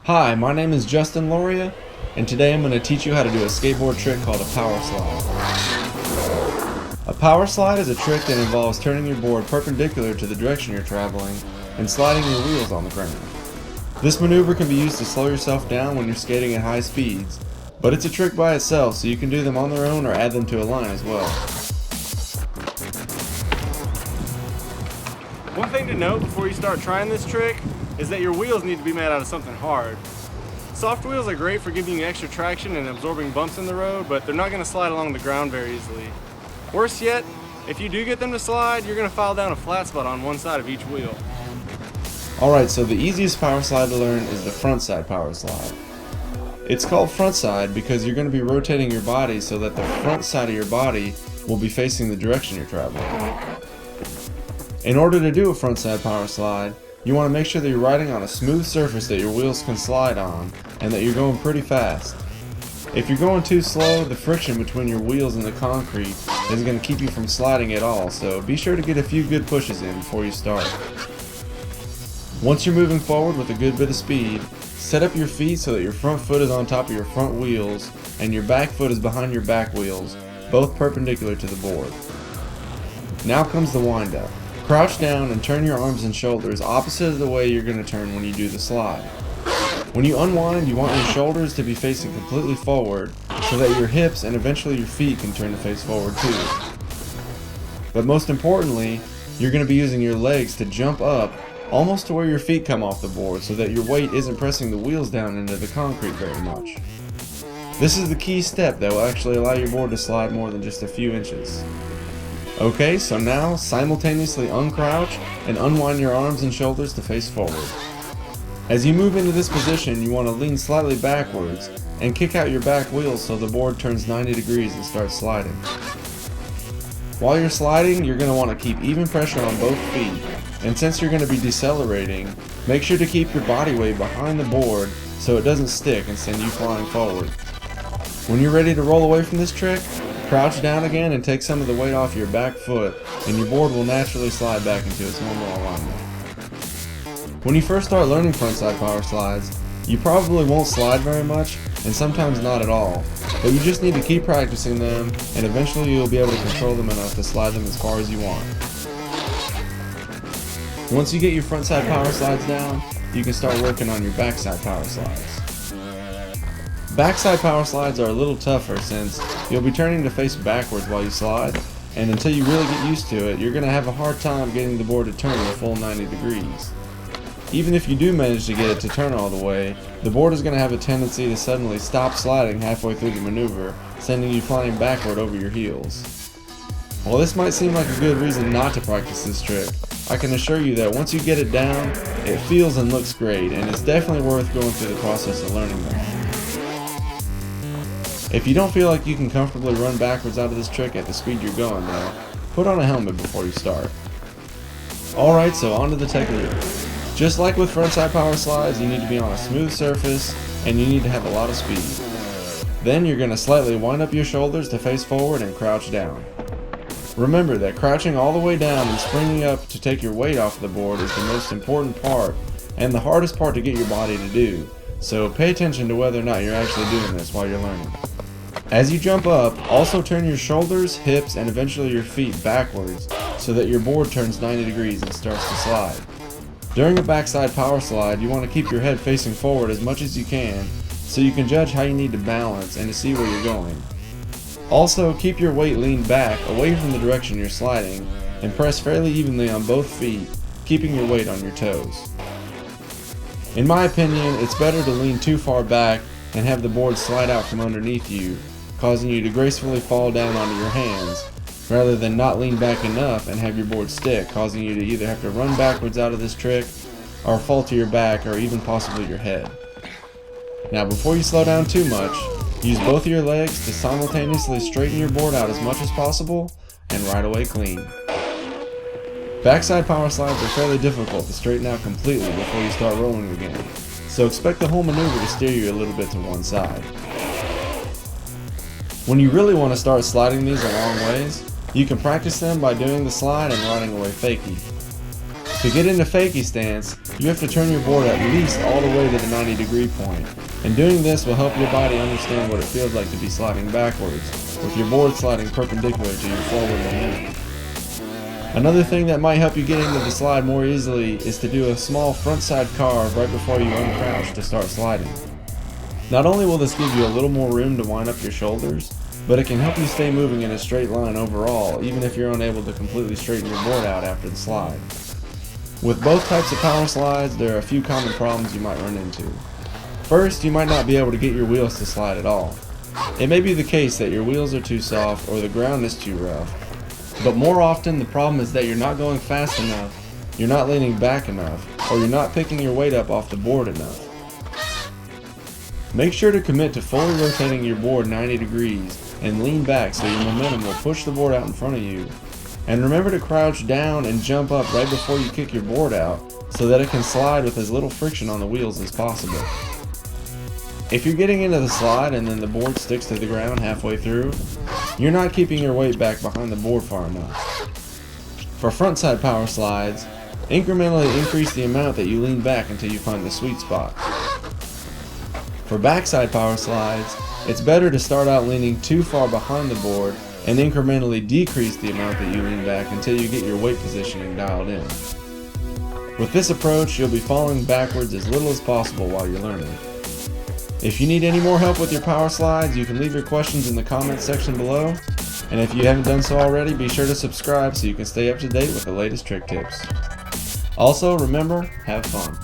Hi, my name is Justin Loria, and today I'm going to teach you how to do a skateboard trick called a power slide. A power slide is a trick that involves turning your board perpendicular to the direction you're traveling and sliding your wheels on the ground. This maneuver can be used to slow yourself down when you're skating at high speeds, but it's a trick by itself, so you can do them on their own or add them to a line as well. One thing to note before you start trying this trick is that your wheels need to be made out of something hard. Soft wheels are great for giving you extra traction and absorbing bumps in the road, but they're not going to slide along the ground very easily. Worse yet, if you do get them to slide, you're going to file down a flat spot on one side of each wheel. Alright, so the easiest power slide to learn is the frontside power slide. It's called frontside because you're going to be rotating your body so that the front side of your body will be facing the direction you're traveling. In order to do a frontside power slide, you want to make sure that you're riding on a smooth surface that your wheels can slide on and that you're going pretty fast. If you're going too slow, the friction between your wheels and the concrete is going to keep you from sliding at all, so be sure to get a few good pushes in before you start. Once you're moving forward with a good bit of speed, set up your feet so that your front foot is on top of your front wheels and your back foot is behind your back wheels, both perpendicular to the board. Now comes the wind-up. Crouch down and turn your arms and shoulders opposite of the way you're going to turn when you do the slide. When you unwind, you want your shoulders to be facing completely forward so that your hips and eventually your feet can turn to face forward too. But most importantly, you're going to be using your legs to jump up almost to where your feet come off the board so that your weight isn't pressing the wheels down into the concrete very much. This is the key step that will actually allow your board to slide more than just a few inches. Okay, so now simultaneously uncrouch and unwind your arms and shoulders to face forward. As you move into this position, you want to lean slightly backwards and kick out your back wheels so the board turns 90 degrees and starts sliding. While you're sliding, you're going to want to keep even pressure on both feet, and since you're going to be decelerating, make sure to keep your body weight behind the board so it doesn't stick and send you flying forward. When you're ready to roll away from this trick, crouch down again and take some of the weight off your back foot, and your board will naturally slide back into its normal alignment. When you first start learning frontside power slides, you probably won't slide very much, and sometimes not at all, but you just need to keep practicing them, and eventually you'll be able to control them enough to slide them as far as you want. Once you get your frontside power slides down, you can start working on your backside power slides. Backside power slides are a little tougher since you'll be turning to face backwards while you slide, and until you really get used to it, you're going to have a hard time getting the board to turn a full 90 degrees. Even if you do manage to get it to turn all the way, the board is going to have a tendency to suddenly stop sliding halfway through the maneuver, sending you flying backward over your heels. While this might seem like a good reason not to practice this trick, I can assure you that once you get it down, it feels and looks great, and it's definitely worth going through the process of learning them. If you don't feel like you can comfortably run backwards out of this trick at the speed you're going though, put on a helmet before you start. Alright, so on to the technique. Just like with frontside power slides, you need to be on a smooth surface and you need to have a lot of speed. Then you're going to slightly wind up your shoulders to face forward and crouch down. Remember that crouching all the way down and springing up to take your weight off the board is the most important part and the hardest part to get your body to do, so pay attention to whether or not you're actually doing this while you're learning. As you jump up, also turn your shoulders, hips, and eventually your feet backwards so that your board turns 90 degrees and starts to slide. During a backside power slide, you want to keep your head facing forward as much as you can so you can judge how you need to balance and to see where you're going. Also, keep your weight leaned back away from the direction you're sliding and press fairly evenly on both feet, keeping your weight on your toes. In my opinion, it's better to lean too far back and have the board slide out from underneath you, causing you to gracefully fall down onto your hands, rather than not lean back enough and have your board stick, causing you to either have to run backwards out of this trick, or fall to your back, or even possibly your head. Now before you slow down too much, use both of your legs to simultaneously straighten your board out as much as possible, and ride away clean. Backside power slides are fairly difficult to straighten out completely before you start rolling again, so expect the whole maneuver to steer you a little bit to one side. When you really want to start sliding these a long ways, you can practice them by doing the slide and riding away fakie. To get into fakie stance, you have to turn your board at least all the way to the 90-degree point, and doing this will help your body understand what it feels like to be sliding backwards, with your board sliding perpendicular to your forward momentum. Another thing that might help you get into the slide more easily is to do a small frontside carve right before you uncrouch to start sliding. Not only will this give you a little more room to wind up your shoulders, but it can help you stay moving in a straight line overall, even if you're unable to completely straighten your board out after the slide. With both types of power slides, there are a few common problems you might run into. First, you might not be able to get your wheels to slide at all. It may be the case that your wheels are too soft or the ground is too rough, but more often the problem is that you're not going fast enough, you're not leaning back enough, or you're not picking your weight up off the board enough. Make sure to commit to fully rotating your board 90 degrees and lean back so your momentum will push the board out in front of you. And remember to crouch down and jump up right before you kick your board out so that it can slide with as little friction on the wheels as possible. If you're getting into the slide and then the board sticks to the ground halfway through, you're not keeping your weight back behind the board far enough. For frontside power slides, incrementally increase the amount that you lean back until you find the sweet spot. For backside power slides, it's better to start out leaning too far behind the board and incrementally decrease the amount that you lean back until you get your weight positioning dialed in. With this approach, you'll be falling backwards as little as possible while you're learning. If you need any more help with your power slides, you can leave your questions in the comments section below, and if you haven't done so already, be sure to subscribe so you can stay up to date with the latest trick tips. Also, remember, have fun.